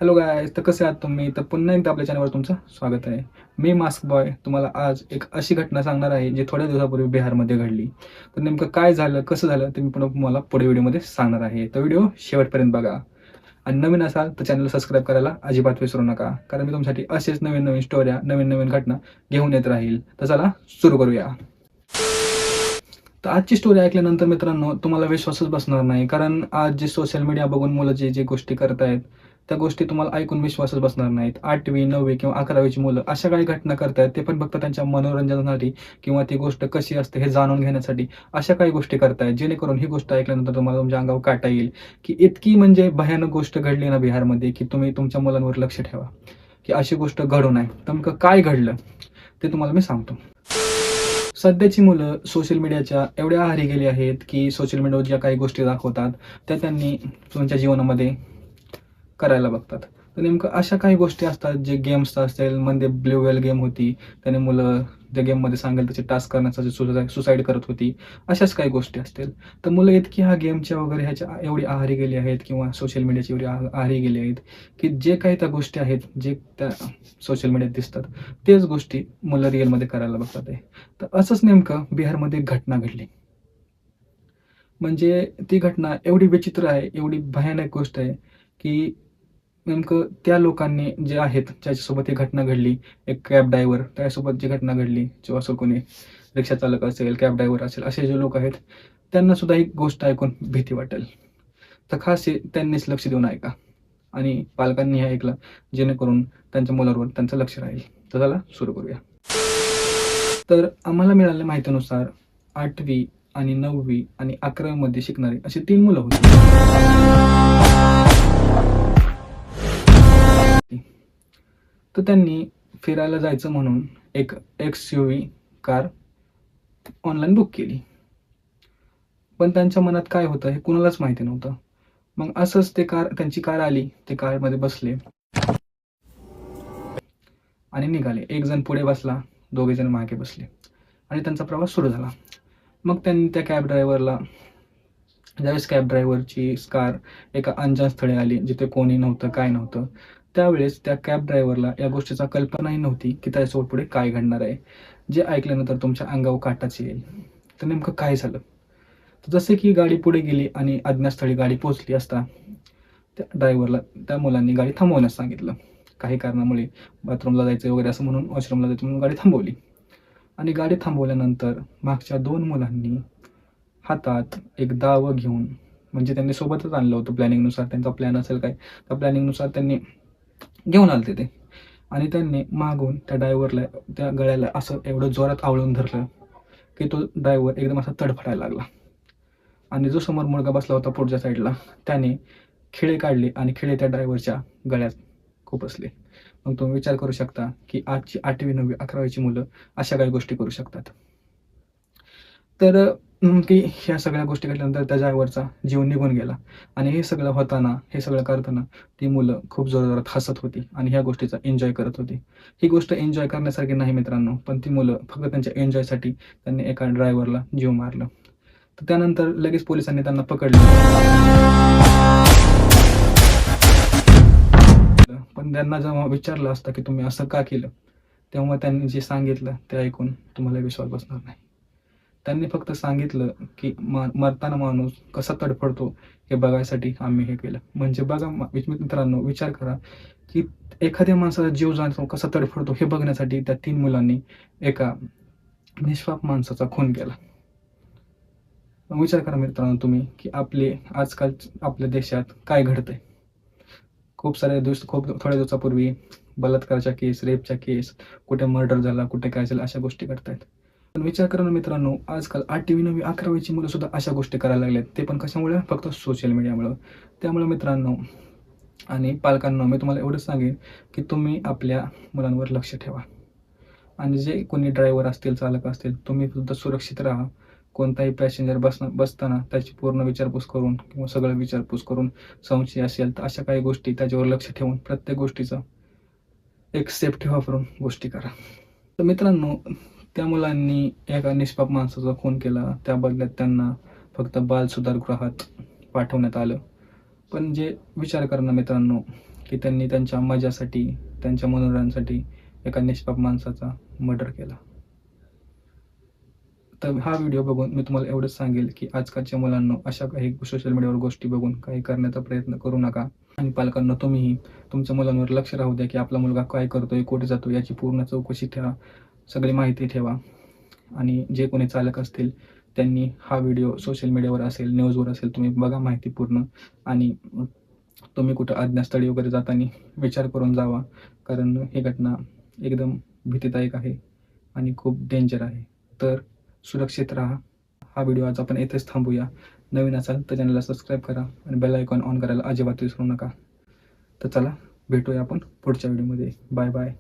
Hello guys, तर कसे आहात तुम्ही? तर पुन्हा एकदा आपल्या चॅनलवर तुमचं स्वागत आहे. मी मास्क बॉय तुम्हाला आज एक अशी घटना सांगणार आहे जी थोड्या दिवसापूर्वी बिहारमध्ये घडली. तर नेमकं काय झालं, कसं झालं ते मी पण तुम्हाला पुढे व्हिडिओमध्ये सांगणार आहे. तर व्हिडिओ शेवटपर्यंत बघा आणि नवीन असाल तर चॅनल सबस्क्राईब करायला अजिबात विसरू नका, कारण मी तुमच्यासाठी असेच नवीन नवीन स्टोऱ्या, नवीन नवीन घटना घेऊन येत राहील. तर चला सुरू करूया. तर आजची स्टोरी ऐकल्यानंतर मित्रांनो तुम्हाला विश्वासच बसणार नाही, कारण आज जे सोशल मीडिया बघून मुलं जे जे गोष्टी करत आहेत त्या गोष्टी तुम्हाला ऐकून विश्वासच बसणार नाहीत. 8वी 9वी किंवा 11वीची मुलं अशा काही घटना करतायत, ते पण फक्त त्यांच्या मनोरंजनासाठी किंवा ती गोष्ट कशी असते हे जाणून घेण्यासाठी अशा काही गोष्टी करतायत, जेणेकरून ही गोष्ट ऐकल्यानंतर तुम्हाला तुमच्या अंगावर काटा येईल की इतकी म्हणजे भयानक गोष्ट घडली ना बिहारमध्ये, की तुम्ही तुमच्या मुलांवर लक्ष ठेवा की अशी गोष्ट घडू नये. नेमकं काय घडलं ते तुम्हाला मी सांगतो. सध्याची मुलं सोशल मीडियाच्या एवढ्या आहारी गेली आहेत की सोशल मीडियावर ज्या काही गोष्टी दाखवतात त्या त्यांनी त्यांच्या जीवनामध्ये करायला बघतात. तर नेमकं अशा काही गोष्टी असतात जे गेम्स असतील, म्हणजे ब्लू व्हेल गेम होती, त्याने मुलं त्या गेममध्ये सांगेल त्याचे टास्क करण्यासाठी सुसाईड करत होती. अशाच काही गोष्टी असतील. तर मुलं इतकी ह्या गेमच्या वगैरे ह्याच्या एवढी आहारी गेली आहेत किंवा सोशल मीडियाची एवढी आहारी गेली आहेत की जे काही त्या गोष्टी आहेत जे त्या सोशल मीडियात दिसतात तेच गोष्टी मुलं रिअलमध्ये करायला बघतात आहे. तर असंच नेमकं बिहारमध्ये एक घटना घडली. म्हणजे ती घटना एवढी विचित्र आहे, एवढी भयानक गोष्ट आहे की नेमकं त्या लोकांनी जे आहेत ज्याच्यासोबत ही घटना घडली, एक कॅब ड्रायव्हर त्यासोबत जी घटना घडली, जो असं कोणी रिक्षा चालक असेल, कॅब ड्रायव्हर असेल, असे जे लोक आहेत त्यांना सुद्धा ही गोष्ट ऐकून भीती वाटेल. तर खास हे त्यांनीच लक्ष देऊन ऐका आणि पालकांनी हे ऐकलं, जेणेकरून त्यांच्या मुलांवर त्यांचं लक्ष राहील. तर चला सुरू करूया. तर आम्हाला मिळालेल्या माहितीनुसार 8वी आणि 9वी आणि 11वी मध्ये शिकणारी अशी 3 मुलं होती. तर त्यांनी फिरायला जायचं म्हणून एक XUV कार ऑनलाईन बुक केली. पण त्यांच्या मनात काय होतं हे कुणालाच माहिती नव्हतं. मग असंच त्यांची कार आली, ते कारमध्ये बसले आणि निघाले. एक जण पुढे बसला, दोघे जण मागे बसले आणि त्यांचा प्रवास सुरू झाला. मग त्यांनी त्या ज्यावेळेस कॅब ड्रायव्हरची कार एका अंजान स्थळी आली, जिथे कोणी नव्हतं, काय नव्हतं, त्यावेळेस त्या कॅब ड्रायव्हरला या गोष्टीचा कल्पनाही नव्हती की त्याच्यासोबत पुढे काय घडणार आहे, जे ऐकल्यानंतर तुमच्या अंगावर काटाच येईल. तर नेमकं काय झालं? तर जसे की गाडी पुढे गेली आणि अज्ञातस्थळी गाडी पोहोचली असता त्या ड्रायव्हरला त्या मुलांनी गाडी थांबवण्यास सांगितलं. काही कारणामुळे बाथरूमला जायचं वगैरे असं म्हणून, वॉशरूमला जायचं म्हणून गाडी थांबवली आणि गाडी थांबवल्यानंतर मागच्या 2 मुलांनी हातात एक दाव घेऊन, म्हणजे त्यांनी सोबतच आणलं होतं प्लॅनिंगनुसार, त्यांचा प्लॅन असेल काय, त्या प्लॅनिंगनुसार त्यांनी घेऊन आले ते आणि त्यांनी मागून त्या ड्रायव्हरला त्या गळ्याला असं एवढं जोरात आवळून धरलं की तो ड्रायव्हर एकदम असा तडफडायला लागला आणि जो समोर मुलगा बसला होता पुढच्या साईडला त्याने खिळे काढले आणि खिळे त्या ड्रायव्हरच्या गळ्यात खुपसले. मग तुम्ही विचार करू शकता की आजची 8वी 9वी 11वीची मुलं अशा काही गोष्टी करू शकतात. तर की ह्या सगळ्या गोष्टी घडल्यानंतर त्या ड्रायव्हरचा जीव निघून गेला आणि हे सगळं होताना, हे सगळं करताना ती मुलं खूप जोरजोरात हसत होती आणि ह्या गोष्टीचा एन्जॉय करत होती. ही गोष्ट एन्जॉय करण्यासारखी नाही मित्रांनो, पण ती मुलं फक्त त्यांच्या एन्जॉयसाठी त्यांनी एका ड्रायव्हरला जीव मारलं. तर त्यानंतर लगेच पोलिसांनी त्यांना पकडलं. पण त्यांना जेव्हा विचारलं असतं की तुम्ही असं का केलं, तेव्हा त्यांनी जे सांगितलं ते ऐकून तुम्हाला विश्वास बसणार नाही. त्यांनी फक्त सांगितलं की मरताना माणूस कसा तडफडतो हे बघायसाठी आम्ही हे केलं. म्हणजे बघा मित्रांनो, विचार करा की एखाद्या माणसाचा जीव जाणतो कसा तडफडतो हे बघण्यासाठी त्या 3 मुलांनी एका निष्पाप माणसाचा खून केला. विचार करा मित्रांनो तुम्ही की आजकाल आपल्या देशात काय घडतंय. खूप थोड्या दिवसापूर्वी बलात्काराच्या केस, रेपच्या केस, कुठे मर्डर झाला, कुठे काय झालं, अशा गोष्टी घडतायत. पण विचार करा ना मित्रांनो, आजकाल 8वी 9वी 11वीची मुलं सुद्धा अशा गोष्टी करायला लागल्यात. ते पण कशामुळे? फक्त सोशल मीडियामुळं. त्यामुळे मित्रांनो आणि पालकांनो, मी तुम्हाला एवढंच सांगेन की तुम्ही आपल्या मुलांवर लक्ष ठेवा आणि जे कोणी ड्रायव्हर असतील, चालक असतील, तुम्ही सुद्धा सुरक्षित राहा. कोणताही पॅसेंजर बसताना त्याची पूर्ण विचारपूस करून किंवा सगळं विचारपूस करून, संशय असेल तर अशा काही गोष्टी त्याच्यावर लक्ष ठेवून प्रत्येक गोष्टीचं एक सेफ्टी वापरून गोष्टी करा. तर मित्रांनो, त्या मुलांनी एका निष्पाप माणसाचा खून केला. त्या बदल्यात त्यांना फक्त बालसुधारगृहात पाठवण्यात आलं. पण जे विचार करा ना मित्रांनो, की त्यांनी त्यांच्या मजासाठी, त्यांच्या मनोरंजनासाठी एका निष्पाप माणसाचा मर्डर केला. तर हा व्हिडिओ बघून मी तुम्हाला एवढंच सांगेल की आजकालच्या मुलांना अशा काही सोशल मीडियावर गोष्टी बघून काही करण्याचा प्रयत्न करू नका. आणि पालकांना तुम्हीही तुमच्या मुलांवर लक्ष राहू द्या की आपला मुलगा काय करतोय, कुठे जातो याची पूर्ण चौकशी ठेवा, सगळी माहिती ठेवा. आणि जे कोणी चालक असतील त्यांनी हा व्हिडिओ सोशल मीडियावर असेल, न्यूजवर असेल, तुम्ही बघा माहिती पूर्ण. आणि तुम्ही कुठं अज्ञातस्थळी वगैरे जाताना विचार करून जावा, कारण ही घटना एकदम भीतीदायक आहे आणि खूप डेंजर आहे. तर सुरक्षित राहा. हा व्हिडिओ आज आपण येथेच थांबूया. नवीन असाल तर चॅनलला सबस्क्राईब करा आणि बेल आयकॉन ऑन करायला अजिबात विसरू नका. तर चला, भेटूया आपण पुढच्या व्हिडिओमध्ये. Bye bye.